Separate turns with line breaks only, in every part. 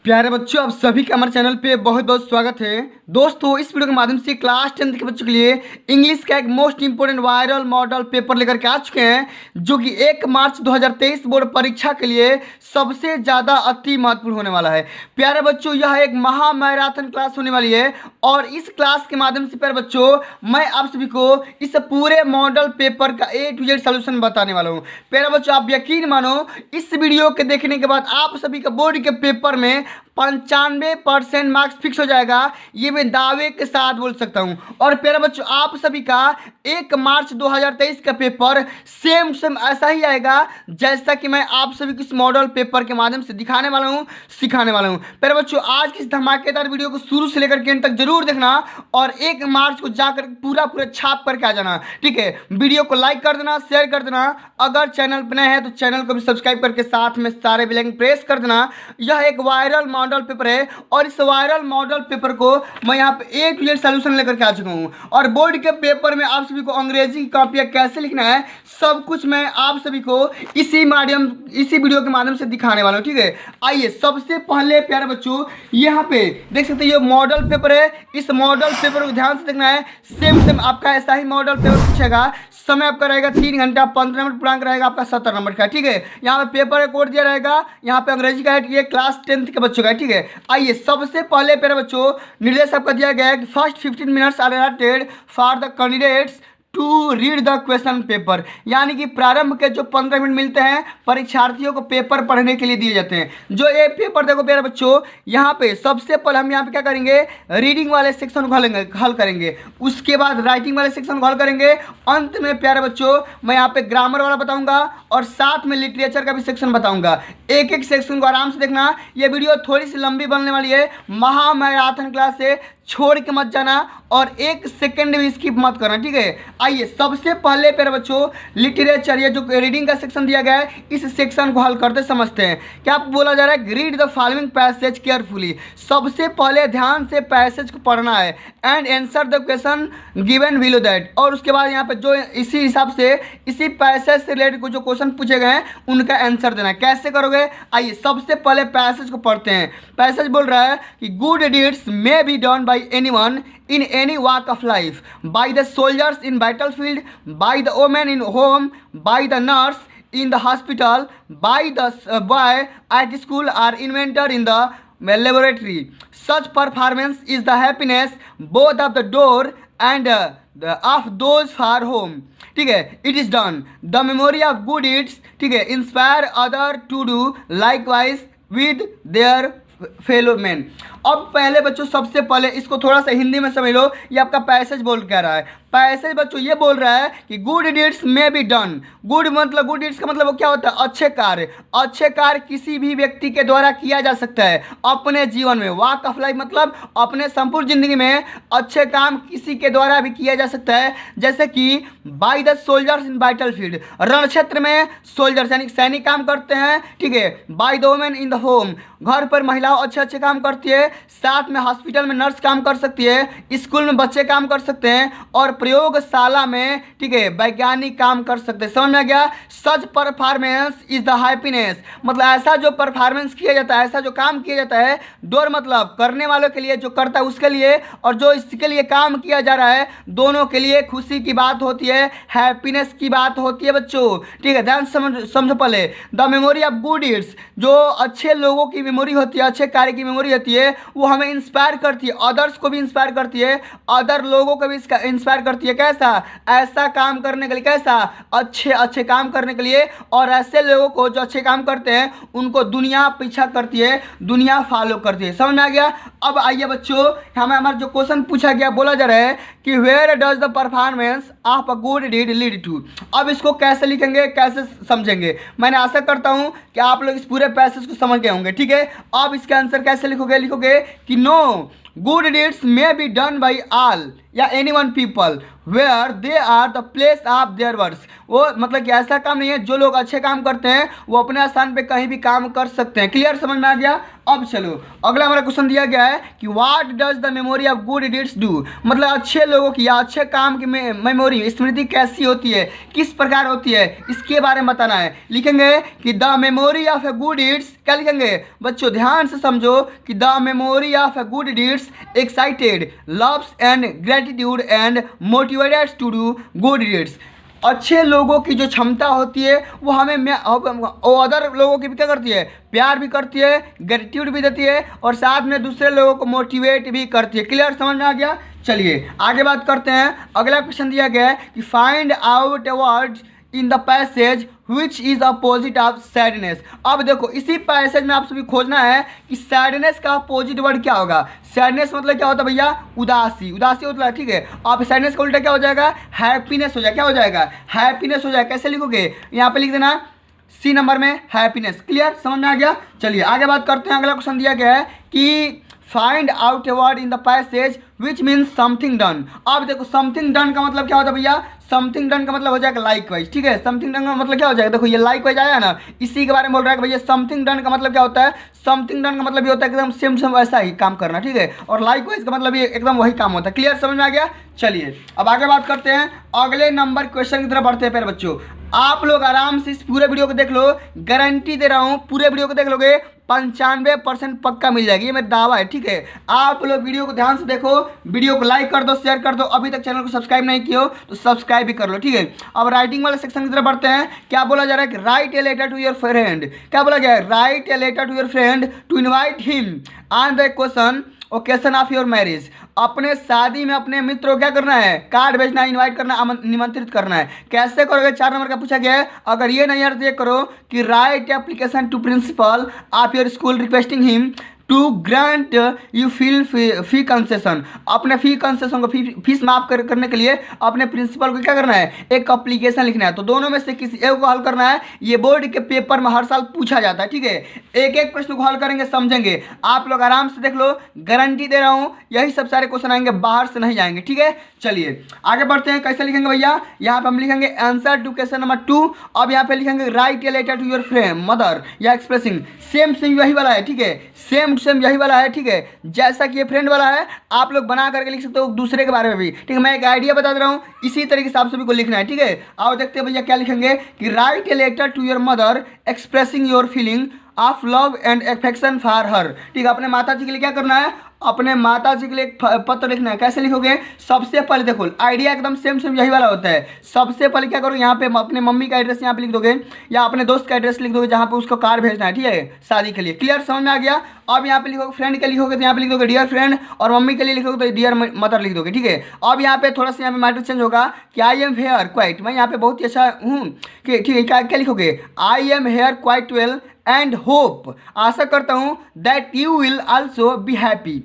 प्यारे बच्चों, आप सभी का हमारे चैनल पे बहुत बहुत स्वागत है। दोस्तों, इस वीडियो के माध्यम से क्लास 10th के बच्चों के लिए इंग्लिश का एक most important viral model paper लेकर के आ चुके हैं, जो कि 1 मार्च 2023 बोर्ड परीक्षा के लिए सबसे ज़्यादा अति महत्वपूर्ण होने वाला है। प्यारे बच्चों, यह एक महा मैराथन क्लास होने वाली है और इस क्लास के माध्यम से प्यारे बच्चों मैं आप सभी को इस पूरे मॉडल पेपर का A to Z सोल्यूशन बताने वाला हूँ। प्यारे बच्चों, आप यकीन मानो, इस वीडियो के देखने के बाद आप सभी का बोर्ड के पेपर में 95% मार्क्स फिक्स हो जाएगा, ये मैं दावे के साथ बोल सकता हूं। और प्यारे बच्चों, आप सभी का 1 मार्च 2023 का पेपर सेम ऐसा ही आएगा जैसा कि मैं आप सभी को इस मॉडल पेपर के माध्यम से दिखाने वाला हूं, सिखाने वाला हूं। प्यारे बच्चों, आज की इस धमाकेदार वीडियो को शुरू से लेकर के अंत तक जरूर देखना और 1 मार्च को जाकर पूरा छाप करके आ जाना। ठीक है, वीडियो को लाइक कर देना, शेयर कर देना। अगर चैनल पर नए हैं तो चैनल को भी सब्सक्राइब करके साथ में सारे बेल आइकन प्रेस कर देना। यह एक वायरल मॉडल पेपर है और इस वायरल मॉडल पेपर को मैं यहाँ पे A to Z सॉल्यूशन लेकर के आ चुका हूँ। और बोर्ड के पेपर में आप सभी को अंग्रेजी की कॉपियाँ कैसे लिखना है सब कुछ मैं आप सभी को इसी वीडियो के माध्यम से दिखाने वाला हूँ। ठीक है, आइए सबसे पहले प्यारे बच्चों यहाँ पे देख सकते हैं, ये मॉडल पेपर है। इस मॉडल पेपर को ध्यान से देखना है। सेम आपका ऐसा ही मॉडल पेपर पूछेगा। समय आपका रहेगा 3 घंटा 15 मिनट, पूर्णांक रहेगा आपका 70 नंबर का। ठीक है, यहाँ पे पेपर का कोड दिया रहेगा, यहाँ पे अंग्रेजी का है, ये क्लास 10th के बच्चों का है। ठीक है, आइए सबसे पहले प्यारे बच्चों निर्देश आपका दिया गया है कि first 15 minutes are allotted for the candidates to read the question paper, यानी कि प्रारंभ के जो 15 मिनट मिलते हैं परीक्षार्थियों को पेपर पढ़ने के लिए दिए जाते हैं। जो ये पेपर देखो प्यारे बच्चों, यहाँ पे सबसे पहले हम यहाँ पे क्या करेंगे, रीडिंग वाले सेक्शन को हल करेंगे, उसके बाद राइटिंग वाले सेक्शन को हल करेंगे, अंत में प्यारे बच्चों मैं यहाँ पे ग्रामर वाला बताऊंगा और साथ में लिटरेचर का भी सेक्शन बताऊंगा। एक एक सेक्शन को आराम से देखना। ये वीडियो थोड़ी सी लंबी बनने वाली है, महा मैराथन क्लास है, छोड़ के मत जाना और 1 सेकंड भी स्किप मत करना। ठीक है, आइए सबसे पहले प्यारे बच्चों लिटरेचर, ये जो रीडिंग का सेक्शन दिया गया है, इस सेक्शन को हल करते समझते हैं। क्या बोला जा रहा है, read the following passage carefully. सबसे पहले ध्यान से पैसेज को पढ़ना है and answer the question given below that. और उसके बाद यहाँ पे जो इसी हिसाब से इसी पैसेज से रिलेटेड जो क्वेश्चन पूछे गए हैं उनका आंसर देना है। कैसे करोगे, आइए सबसे पहले पैसेज को पढ़ते हैं। पैसेज बोल रहा है कि good deeds may be done by anyone in any walk of life, by the soldiers in battlefield, by the women in home, by the nurse in the hospital, by the boy at school or inventor in the laboratory. Such performance is the happiness both of the door and of those far home. ठीक है, it is done. The memory of good deeds, ठीक है, inspire other to do likewise with their fellow man. अब पहले बच्चों सबसे पहले इसको थोड़ा सा हिंदी में समझ लो। ये आपका पैसेज बोल क्या रहा है, पैसेज बच्चों ये बोल रहा है कि गुड डीड्स में बी डन। गुड मतलब गुड डीड्स का मतलब वो क्या होता है, अच्छे कार्य। अच्छे कार्य किसी भी व्यक्ति के द्वारा किया जा सकता है अपने जीवन में। वॉक ऑफ लाइफ मतलब अपने संपूर्ण जिंदगी में अच्छे काम किसी के द्वारा भी किया जा सकता है। जैसे कि by the soldiers in battle field, रण क्षेत्र में सोल्जर सैनिक काम करते हैं। ठीक है, by the women in the home, घर पर महिलाओं अच्छे काम करती है। साथ में हॉस्पिटल में नर्स काम कर सकती है, स्कूल में बच्चे काम कर सकते हैं और प्रयोगशाला में, ठीक है, वैज्ञानिक काम कर सकते हैं। समझ में आ गया। सच परफॉर्मेंस इज द हैप्पीनेस, मतलब ऐसा जो परफॉर्मेंस किया जाता है, ऐसा जो काम किया जाता है, डोर मतलब करने वालों के लिए, जो करता है उसके लिए, और जो इसके लिए काम किया जा रहा है, दोनों के लिए खुशी की बात होती है, हैप्पीनेस की बात होती है बच्चों। ठीक है, ध्यान समझो पहले। The memory of good deeds, जो अच्छे लोगों की मेमोरी होती है, अच्छे कार्य की मेमोरी होती है, वो हमें इंस्पायर करती है, अदर्स को भी इंस्पायर करती है, अदर लोगों को भी इंस्पायर करती है। कैसा, ऐसा काम करने के लिए, कैसा, अच्छे काम करने के लिए। और ऐसे लोगों को जो अच्छे काम करते हैं उनको दुनिया पीछा करती है, दुनिया फॉलो करती है। समझ में आ गया। अब आइए बच्चों, हमारा जो क्वेश्चन पूछा गया, बोला जा रहा है कि where does the performance of a good deed lead to. अब इसको कैसे लिखेंगे, कैसे समझेंगे, मैंने आशा करता हूं कि आप लोग इस पूरे पैसेज को समझ गए होंगे। ठीक है, अब इसका आंसर कैसे लिखोगे कि no good deeds may be done by all या any one people where they are the place of their works. वो मतलब कि ऐसा काम नहीं है, जो लोग अच्छे काम करते हैं वो अपने स्थान पे कहीं भी काम कर सकते हैं। क्लियर, समझ में आ गया। अब चलो अगला हमारा क्वेश्चन दिया गया है कि what does the memory of good deeds do. मतलब अच्छे लोगों की या अच्छे काम की मेमोरी स्मृति कैसी होती है, किस प्रकार होती है, इसके बारे में बताना है। लिखेंगे कि the memory of a good deeds, क्या लिखेंगे बच्चों ध्यान से समझो कि the memory of a good deeds excited loves and gratitude and motivated to do good deeds. अच्छे लोगों की जो क्षमता होती है वो हमें अदर लोगों की भी क्या करती है, प्यार भी करती है, ग्रेटिट्यूड भी देती है और साथ में दूसरे लोगों को मोटिवेट भी करती है। क्लियर, समझ में आ गया। चलिए आगे बात करते हैं। अगला क्वेश्चन दिया गया है कि find out words in the passage which is opposite of sadness. अब देखो इसी पैसेज में आप सभी खोजना है कि सैडनेस का अपोजिट वर्ड क्या होगा। सैडनेस मतलब क्या होता है भैया, उदासी, उदासी होता है, ठीक है। आप सैडनेस का उल्टा क्या हो जाएगा, हैप्पीनेस हो जाएगा। क्या हो जाएगा, हैप्पीनेस हो जाएगा। कैसे लिखोगे, यहाँ पे लिख देना सी नंबर में हैप्पीनेस। क्लियर, समझ में आ गया। चलिए आगे बात करते हैं। अगला क्वेश्चन दिया गया है कि find out a word in the passage which means something done. अब देखो समथिंग डन का मतलब क्या होता है भैया, समथिंग डन का मतलब हो जाएगा लाइक वाइज, ठीक है। समथिंग डन का मतलब क्या हो जाएगा, देखो ये लाइक वाइज आया ना, इसी के बारे में बोल रहा है कि भैया समथिंग डन का मतलब क्या होता है। समथिंग डन का मतलब ये होता है एकदम सेम सेम वैसा ही काम करना, ठीक है। और लाइक वाइज का मतलब ये एकदम वही काम होता है। क्लियर, समझ में आ गया। चलिए अब आगे बात करते हैं। अगले नंबर क्वेश्चन की तरफ बढ़ते हैं। पहले बच्चों आप लोग आराम से इस पूरे वीडियो को देख लो, गारंटी दे रहा हूँ पूरे वीडियो को देख लोगे 95% पक्का मिल जाएगी, ये मेरा दावा है, ठीक है। आप लोग वीडियो को ध्यान से देखो, वीडियो को लाइक कर दो, शेयर कर दो, अभी तक चैनल को सब्सक्राइब नहीं किया हो तो सब्सक्राइब भी कर लो, ठीक है। अब राइटिंग वाले सेक्शन की तरफ बढ़ते हैं। क्या बोला जा रहा है कि write a letter to your friend. क्या बोला गया है, write a letter to your friend to invite him on the occasion of your marriage. अपने शादी में अपने मित्र को क्या करना है, कार्ड भेजना, इनवाइट करना, निमंत्रित करना है। कैसे करोगे, 4 नंबर का पूछा गया है। अगर ये नहीं यार, ये करो कि write application to principal of your school requesting him to grant you fee concession. अपने फी कंसेशन को फीस माफ करने के लिए अपने प्रिंसिपल को क्या करना है, एक एप्लीकेशन लिखना है। तो दोनों में से किसी एक को हल करना है। ये बोर्ड के पेपर में हर साल पूछा जाता है, ठीक है। एक एक प्रश्न को हल करेंगे, समझेंगे। आप लोग आराम से देख लो, गारंटी दे रहा हूँ यही सब सारे क्वेश्चन आएंगे, बाहर से नहीं जाएंगे, ठीक है। चलिए आगे बढ़ते हैं। कैसे लिखेंगे भैया, यहाँ पे हम लिखेंगे आंसर टू क्वेश्चन नंबर 2। अब यहाँ पे लिखेंगे write a letter to your friend mother या एक्सप्रेसिंग। सेम सेम यही वाला है, ठीक है। सेम सेम यही वाला है, ठीक है। जैसा कि ये फ्रेंड वाला है आप लोग बना करके लिख सकते हो दूसरे के बारे में भी, ठीक है। मैं एक आइडिया बता दे रहा हूँ, इसी तरीके से आप सभी को लिखना है, ठीक है। आओ देखते हैं भैया क्या लिखेंगे कि write a letter to your mother expressing your feeling of love and affection for her. ठीक है, अपने माता जी के लिए क्या करना है, अपने माता जी के लिए एक पत्र लिखना है। कैसे लिखोगे, सबसे पहले देखो आइडिया एकदम सेम सेम यही वाला होता है। सबसे पहले क्या करो, यहाँ पे अपने मम्मी का एड्रेस यहाँ पे लिख दोगे या अपने दोस्त का एड्रेस लिख दोगे जहाँ पे उसको कार्ड भेजना है, ठीक है, शादी के लिए। क्लियर, समझ में आ गया। अब यहाँ पे लिखोगे फ्रेंड के लिए लिखोगे तो यहाँ पे लिख दोगे डियर फ्रेंड, और मम्मी के लिए लिखोगे तो डियर मदर लिख दोगे, ठीक है। अब यहाँ पे थोड़ा सा यहाँ पे मैटर चेंज होगा कि आई एम हेयर क्वाइट, मैं यहाँ पे बहुत ही अच्छा हूँ, ठीक है। क्या लिखोगे, I am here quite well and hope, आशा करता हूँ that you will also be happy.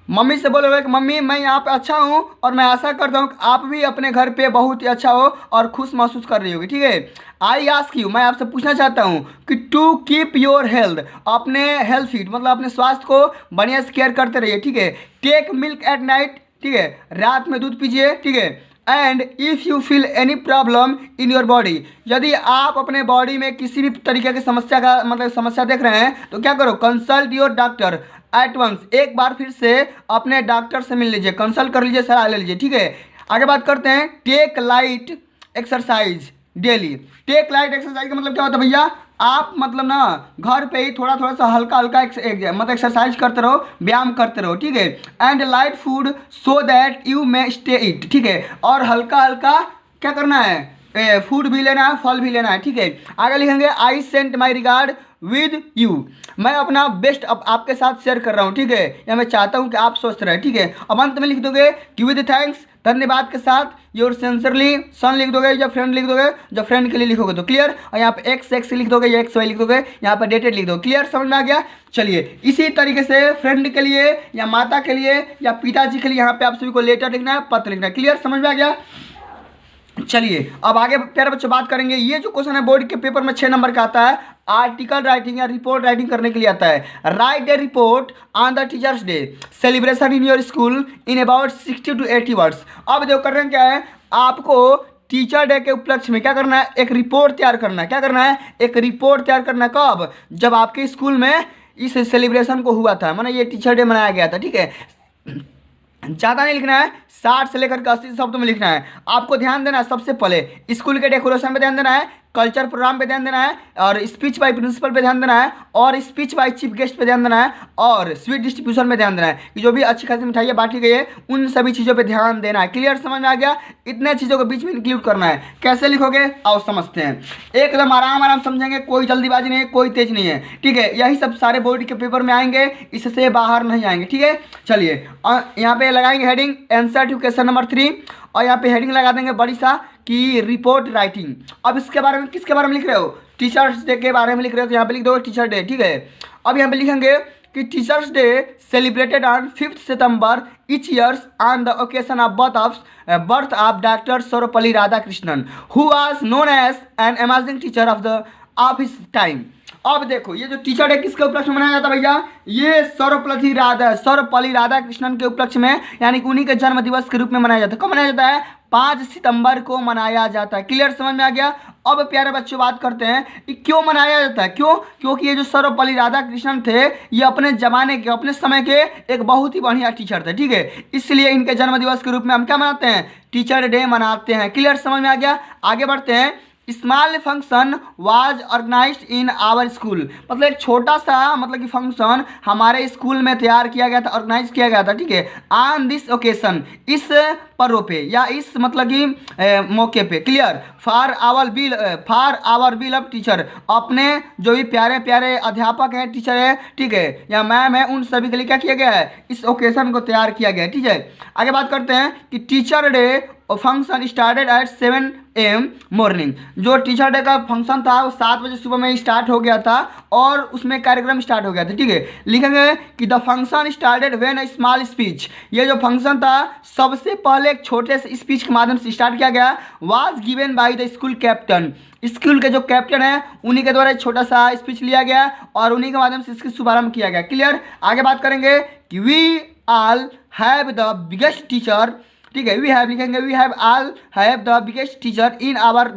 Mummy से बोलोगे कि मम्मी मैं यहाँ पे अच्छा हूँ और मैं आशा करता हूँ कि आप भी अपने घर पे बहुत ही अच्छा हो और खुश महसूस कर रही होगी, ठीक है। आई आस्क यू, मैं आपसे पूछना चाहता हूँ कि टू कीप योर हेल्थ, अपने हेल्थ फिट मतलब अपने स्वास्थ्य को बढ़िया से केयर करते रहिए, ठीक है। टेक मिल्क एट नाइट, ठीक है, रात में दूध पीजिए, ठीक है। And if you feel any problem in your body, यदि आप अपने बॉडी में किसी भी तरीके की समस्या का मतलब समस्या देख रहे हैं तो क्या करो, consult your doctor at once, एक बार फिर से अपने डॉक्टर से मिल लीजिए, कंसल्ट कर लीजिए, सलाह ले लीजिए, ठीक है। आगे बात करते हैं, take light exercise daily. Take light exercise का मतलब क्या होता है भैया, आप मतलब ना घर पे ही थोड़ा थोड़ा सा हल्का हल्का मतलब एक्सरसाइज करते रहो, व्यायाम करते रहो, ठीक है। And light food so that you may stay it, ठीक है। और हल्का हल्का क्या करना है, फूड भी लेना है, फल भी लेना है, ठीक है। आगे लिखेंगे I sent my regard with you, मैं अपना बेस्ट अब आपके साथ शेयर कर रहा हूँ, ठीक है। या मैं चाहता हूँ कि आप स्वस्थ रहें, ठीक है। अब अंत में लिख दोगे कि विद थैंक्स, धन्यवाद के साथ योर सिंसियरली सन लिख दोगे या फ्रेंड लिख दोगे, जब फ्रेंड के लिए लिखोगे तो क्लियर। और यहाँ पे एक्स लिख दोगे या XY लिख दोगे, यहाँ पे डेटेड लिख दोगे, क्लियर, समझ में आ गया। चलिए इसी तरीके से फ्रेंड के लिए या माता के लिए या पिताजी के लिए यहाँ पे आप सभी को लेटर लिखना है, पत्र लिखना है, क्लियर, समझ में आ गया। चलिए अब आगे प्यारे बच्चों बात करेंगे। ये जो क्वेश्चन है बोर्ड के पेपर में 6 नंबर का आता है, आर्टिकल राइटिंग या रिपोर्ट राइटिंग करने के लिए आता है। Write A report on the teachers day celebration in your school in about 60 to 80 words. अब देखो करना क्या है, आपको टीचर डे के उपलक्ष्य में क्या करना है, एक रिपोर्ट तैयार करना है। क्या करना है, एक रिपोर्ट तैयार करना है। कब, जब आपके स्कूल में इस सेलिब्रेशन को हुआ था, माना ये टीचर डे मनाया गया था, ठीक है। ज़्यादा नहीं लिखना है, 60 से लेकर 80 शब्द में लिखना है। आपको ध्यान देना है सबसे पहले स्कूल के डेकोरेशन पे ध्यान देना है, कल्चर प्रोग्राम पे ध्यान देना है, और स्पीच बाय प्रिंसिपल पे ध्यान देना है, और स्पीच बाय चीफ गेस्ट पे ध्यान देना है, और स्वीट डिस्ट्रीब्यूशन में ध्यान देना है कि जो भी अच्छी खासी मिठाइयाँ बांटी गई है उन सभी चीज़ों पे ध्यान देना है। क्लियर, समझ में आ गया? इतने चीज़ों को बीच में इंक्लूड करना है। कैसे लिखोगे आओ समझते हैं। एकदम आराम आराम समझेंगे, कोई जल्दीबाजी नहीं है, कोई तेज नहीं है, ठीक है। यही सब सारे बोर्ड के पेपर में आएंगे, इससे बाहर नहीं आएंगे, ठीक है। चलिए यहाँ पे लगाएंगे heading answer to question number 3, और यहाँ पे हेडिंग लगा देंगे बड़ी सा कि रिपोर्ट राइटिंग। अब इसके बारे में किसके बारे में लिख रहे हो, टीचर्स डे के बारे में लिख रहे हो, तो यहाँ पे लिख दो टीचर डे, ठीक है। अब यहाँ पे लिखेंगे कि teachers day celebrated on 5 September each years on the occasion of birth of Dr. Sarvepalli Radhakrishnan, who was known as an amazing teacher of his time। अब देखो ये जो टीचर डे किसके उपलक्ष्य में मनाया जाता है भैया, ये सर्वपल्ली राधाकृष्णन के उपलक्ष्य में, यानी कि उन्हीं के जन्म दिवस के रूप में मनाया जाता है। कब मनाया जाता है, 5 सितंबर को मनाया जाता है। क्लियर, समझ में आ गया? अब प्यारे बच्चों बात करते हैं कि क्यों मनाया जाता है। क्यों? क्योंकि ये जो सर्वपल्ली राधाकृष्णन थे ये अपने जमाने के, अपने समय के एक बहुत ही बढ़िया टीचर थे, ठीक है। इसलिए इनके जन्म दिवस के रूप में हम क्या मनाते हैं, टीचर डे मनाते हैं। क्लियर, समझ में आ गया? आगे बढ़ते हैं। Small function was organised in our school, मतलब एक छोटा सा मतलब कि फंक्शन हमारे स्कूल में तैयार किया गया था, ऑर्गेनाइज किया गया था, ठीक है। ऑन दिस ओकेशन, इस पर्व पे या इस मतलब कि मौके पे। Clear, for our bill of teacher, अपने जो भी प्यारे प्यारे अध्यापक हैं, टीचर है, ठीक है, या मैम है, उन सभी के लिए क्या किया गया है, इस ओकेशन को तैयार किया गया है, ठीक है। आगे बात करते हैं कि teacher day function started at 7 AM morning. जो टीचर डे का फंक्शन था वो 7 बजे सुबह में स्टार्ट हो गया था, और उसमें कार्यक्रम स्टार्ट हो गया था, ठीक है। लिखेंगे कि the function started when a small speech, ये जो फंक्शन था सबसे पहले एक छोटे से स्पीच के माध्यम से स्टार्ट किया गया, was given by the school captain, school के जो कैप्टन है उन्हीं के द्वारा एक छोटा सा स्पीच लिया गया और उन्हीं के माध्यम से इसकी शुभारंभ किया गया। क्लियर, आगे बात करेंगे कि we all have the biggest teacher, ठीक है। वी हैव लिखेंगे we have all have the biggest teacher in our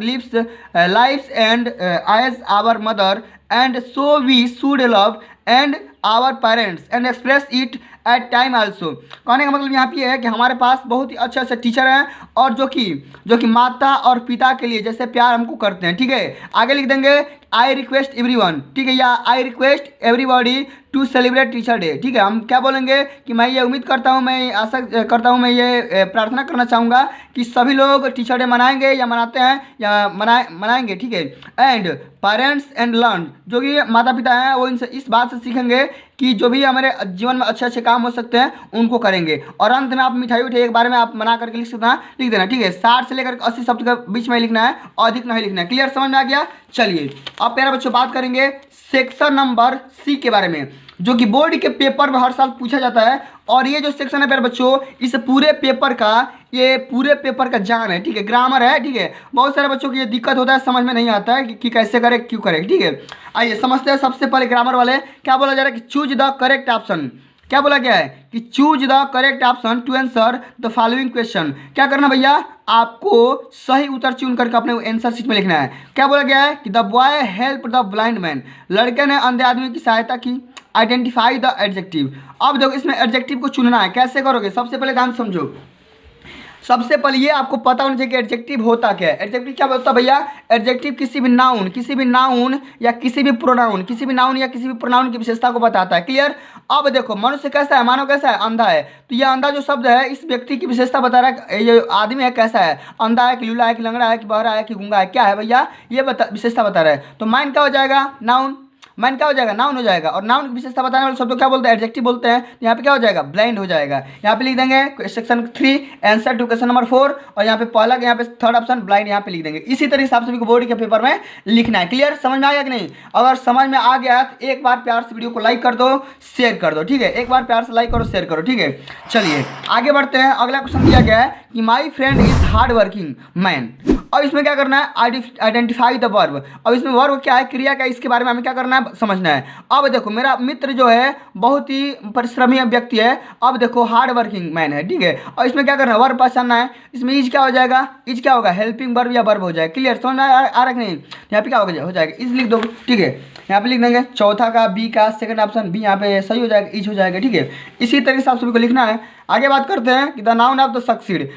lifes and as our mother, and so we should love and our parents and express it at time also. कहने का मतलब यहाँ पे है कि हमारे पास बहुत ही अच्छे अच्छे टीचर हैं, और जो कि माता और पिता के लिए जैसे प्यार हमको करते हैं, ठीक है। आगे लिख देंगे आई रिक्वेस्ट एवरीवन, ठीक है, या I request everybody to celebrate teacher day, ठीक है। हम क्या बोलेंगे कि मैं ये उम्मीद करता हूँ, मैं आशा करता हूँ, मैं ये प्रार्थना करना चाहूँगा कि सभी लोग टीचर डे मनाएंगे या मनाते हैं या मनाएंगे, ठीक है। एंड पेरेंट्स एंड लर्न, जो कि माता पिता हैं वो इनसे इस बात से सीखेंगे कि जो भी हमारे जीवन में अच्छे अच्छे काम हो सकते हैं उनको करेंगे। और अंत में आप मिठाई उठाई एक बार में आप मना करके लिख देना, ठीक है। 60 से लेकर 80 शब्द के बीच में लिखना है, अधिक नहीं लिखना है। क्लियर, समझ में आ गया? चलिए अब प्यारे बच्चों बात करेंगे सेक्शन नंबर C के बारे में, जो कि बोर्ड के पेपर में हर साल पूछा जाता है। और ये जो सेक्शन है प्यारे बच्चों, इस पूरे पेपर का जान है, ठीक है, ग्रामर है, ठीक है। बहुत सारे बच्चों को ये दिक्कत होता है, समझ में नहीं आता है कि कैसे करें, क्यों करें, ठीक है। आइए समझते हैं। सबसे पहले ग्रामर वाले क्या बोला जा रहा है कि चूज द करेक्ट ऑप्शन। क्या बोला गया है कि choose the correct option to answer the following question. क्या करना भैया, आपको सही उत्तर चुन करके अपने आंसर शीट में लिखना है। क्या बोला गया है कि the boy help the blind man, लड़के ने अंधे आदमी की सहायता की। Identify the adjective. अब देखो इसमें एडजेक्टिव को चुनना है। कैसे करोगे, सबसे पहले ध्यान समझो। सबसे पहले ये आपको पता होना चाहिए कि एडजेक्टिव होता क्या है। एडजेक्टिव क्या होता है भैया, एडजेक्टिव किसी भी नाउन या किसी भी प्रोनाउन की विशेषता को बताता है। क्लियर। अब देखो मनुष्य कैसा है, मानव कैसा है, अंधा है, तो ये अंधा जो शब्द है इस व्यक्ति की विशेषता बता रहा है। ये आदमी है कैसा है, अंधा है कि लूला है कि लंगड़ा है कि बहरा है कि गूंगा है, क्या है भैया, ये विशेषता बता रहा है। तो माइन क्या हो जाएगा, नाउन। मैन क्या हो जाएगा, नाउन हो जाएगा। और नाउन की विशेषता बताने वाले शब्द को क्या बोलते हैं, एडजेक्टिव बोलते हैं। यहाँ पे क्या हो जाएगा, ब्लाइंड हो जाएगा। यहाँ पे लिख देंगे section 3 answer to question number 4, और यहाँ पे पहला यहाँ पे थर्ड ऑप्शन ब्लाइंड यहाँ पे लिख देंगे। इसी तरीके से आप सभी को बोर्ड के पेपर में लिखना है। क्लियर, समझ में आ गया कि नहीं? अगर समझ में आ गया तो एक बार प्यार से वीडियो को लाइक कर दो, शेयर कर दो, ठीक है। एक बार प्यार से लाइक करो, शेयर करो, ठीक है। चलिए आगे बढ़ते हैं। अगला क्वेश्चन दिया गया है कि my friend is hard working man. अब इसमें क्या करना है, आइडेंटिफाई द वर्ब। अब इसमें वर्ब क्या है, क्रिया क्या है, इसके बारे में हमें क्या करना है, समझना है। अब देखो मेरा मित्र जो है बहुत ही परिश्रमी व्यक्ति है। अब देखो हार्ड वर्किंग मैन है, ठीक है। और इसमें क्या करना है, वर्ब पहचानना है। इसमें इज क्या हो जाएगा, इज क्या होगा, हेल्पिंग वर्ब या वर्ब हो जाएगा। क्लियर, समझ में आ रहा है कि नहीं? यहाँ पे क्या हो जाएगा, इज लिख दो, ठीक है। यहाँ पे लिख देंगे चौथा का बी का सेकंड ऑप्शन बी यहाँ पे सही हो जाएगा, इज हो जाएगा, ठीक है। इसी तरीके से आप सभी को लिखना है। आगे बात करते हैं कि the noun of the succeed.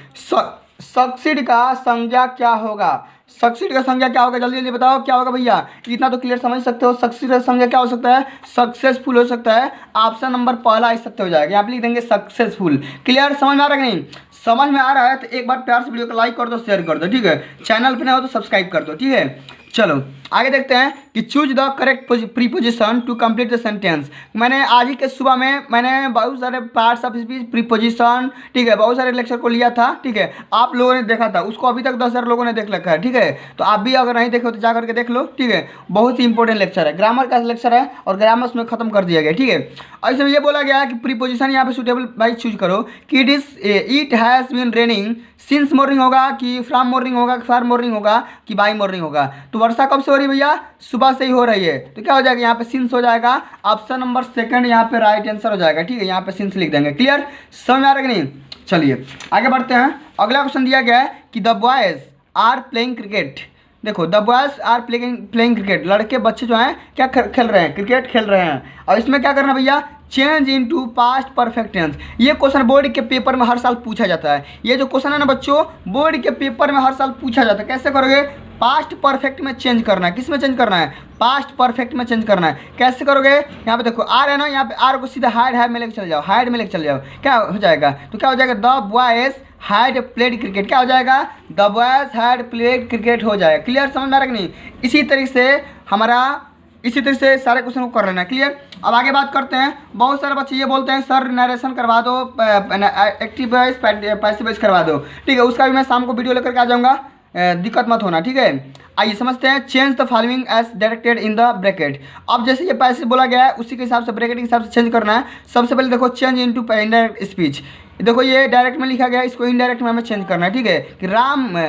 Succeed का संज्ञा क्या होगा, सक्सीड का संज्ञा क्या होगा, जल्दी जल्दी बताओ क्या होगा भैया। इतना तो क्लियर समझ सकते हो। सक्सीड का संज्ञा क्या हो सकता है, सक्सेसफुल हो सकता है। ऑप्शन नंबर पहला इस सकते हो जाएगा। यहाँ पे लिख देंगे सक्सेसफुल। क्लियर, समझ में आ रहा है कि नहीं? समझ में आ रहा है तो एक बार प्यार से वीडियो को लाइक कर दो, शेयर कर दो, ठीक है। चैनल पे ना हो तो सब्सक्राइब कर दो, ठीक है। चलो आगे देखते हैं कि choose the correct preposition to complete the sentence. मैंने आज ही के सुबह में मैंने बहुत सारे पार्ट्स ऑफ स्पीच, प्रीपोजिशन, ठीक है, बहुत सारे लेक्चर को लिया था, ठीक है। आप लोगों ने देखा था उसको, अभी तक 10,000 लोगों ने देख रखा है, ठीक है। तो आप भी अगर नहीं देखे तो जा करके देख लो, ठीक है। बहुत ही इंपॉर्टेंट लेक्चर है, ग्रामर का लेक्चर है और ग्रामर उसमें खत्म कर दिया गया, ठीक है। और इसमें ये बोला गया है कि प्रीपोजिशन यहाँ पे सुटेबल भाई चूज करो कि it has been raining since morning होगा कि फ्रॉम मॉर्निंग होगा कि फॉर मॉर्निंग होगा कि बाई मॉर्निंग होगा। तो वर्षा कब से हो रही है भैया, सुबह से ही हो रही है। तो क्या हो जाएगा, यहाँ पे सिंस हो जाएगा। ऑप्शन नंबर सेकंड यहाँ पे राइट आंसर हो जाएगा, ठीक है। यहाँ पे सिंस लिख देंगे। क्लियर, समझ में आ रहा है कि नहीं? चलिए आगे बढ़ते हैं। अगला क्वेश्चन दिया गया है कि the boys are playing cricket. देखो the boys are playing cricket, लड़के बच्चे जो हैं क्या खेल रहे हैं, क्रिकेट खेल रहे हैं। और इसमें क्या करना भैया, change into past perfect tense. ये क्वेश्चन बोर्ड के पेपर में हर साल पूछा जाता है। ये जो क्वेश्चन है ना बच्चों, बोर्ड के पेपर में हर साल पूछा जाता है। कैसे करोगे, पास्ट परफेक्ट में चेंज करना है। किस में चेंज करना है, पास्ट परफेक्ट में चेंज करना है। कैसे करोगे, यहाँ पे देखो आर है ना, यहाँ पे आर को सीधा हाइड में लेकर चले जाओ, हाइड में लेकर चले जाओ। क्या हो जाएगा, तो क्या हो जाएगा, the boys had played cricket. क्या हो जाएगा, the boys had played cricket हो जाएगा। क्लियर, समझ में आ रहा है कि नहीं? इसी तरीके से सारे क्वेश्चन को कर लेना है। क्लियर, अब आगे बात करते हैं। बहुत सारे बच्चे ये बोलते हैं सर नरेशन करवा दो, एक्टिव वॉइस पैसिव वॉइस करवा दो, ठीक है। उसका भी मैं शाम को वीडियो लेकर के आ जाऊँगा, दिक्कत मत होना, ठीक है। आइए समझते हैं। Change the following as directed in the bracket. अब जैसे ये पैसिव बोला गया है उसी के हिसाब से ब्रैकेट के हिसाब से चेंज करना है। सबसे पहले देखो चेंज इनटू इनडायरेक्ट स्पीच। देखो ये डायरेक्ट में लिखा गया है, इसको इनडायरेक्ट में हमें चेंज करना है, ठीक है। कि